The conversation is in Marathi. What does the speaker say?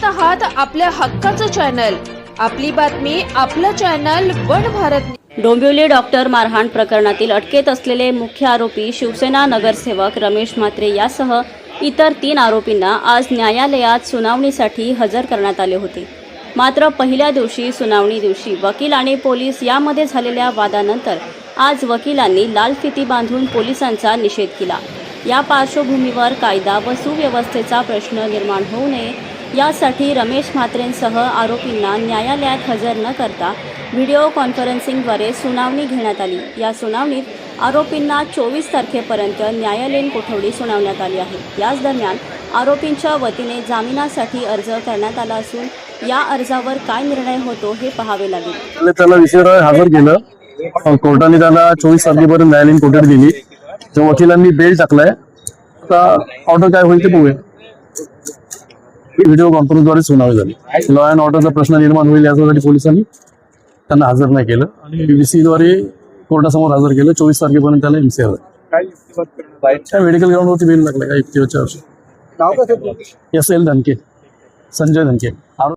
आहात आपल्या हक्काचं चॅनल, आपली बातमी आपलं channel one Bharat. Dombivli doctor मारहाण प्रकरणातील अटकेत असलेले मुख्य आरोपी शिवसेना नगरसेवक रमेश म्हात्रे यासह इतर 3 आरोपींना आज न्यायालयात सुनावणीसाठी हजर करण्यात आले होते। मात्र पहिल्या दिवशी सुनावणी दिवशी वकील आणि पोलीस यामध्ये झालेल्या वादानंतर आज वकिलांनी लाल फिती बांधून पोलिसांचा निषेध केला। या पार्श्वभूमीवर कायदा व सुव्यवस्थेचा प्रश्न निर्माण होऊ नये यासाठी रमेश म्हात्रेंसह आरोपींना न्यायालयात हजर न करता व्हिडिओ कॉन्फरन्सिंगद्वारे सुनावणी घेण्यात आली। या सुनावणीत आरोपींना 24 तारखेपर्यंत न्यायालयीन कोठडी सुनावण्यात आली आहे। याच दरम्यान आरोपींच्या वतीने जामिनासाठी अर्ज करण्यात आला असून या अर्जावर काय निर्णय होतो हे पाहावे लागेल। त्याला विषयावर हजर केलं, कोर्टाने त्याला 24 तारखेपर्यंत न्यायालयीन कोठडी दिली। जो वकिलांनी बेल टाकलाय, आता ऑर्डर काय होईल ते बघूया। व्हिडिओ कॉन्फरन्सद्वारे सुनावणी झाली। लॉ अँड ऑर्डरचा प्रश्न निर्माण होईल यासाठी पोलिसांनी त्यांना हजर नाही केलं आणि BBC द्वारे कोर्टासमोर हजर केलं। 24 तारखेपर्यंत त्याला MC हजर मेडिकल ग्राउंडवरती बेल लागलाय का युक्तिवादच्या वर्षी। SL धनके, संजय धनके।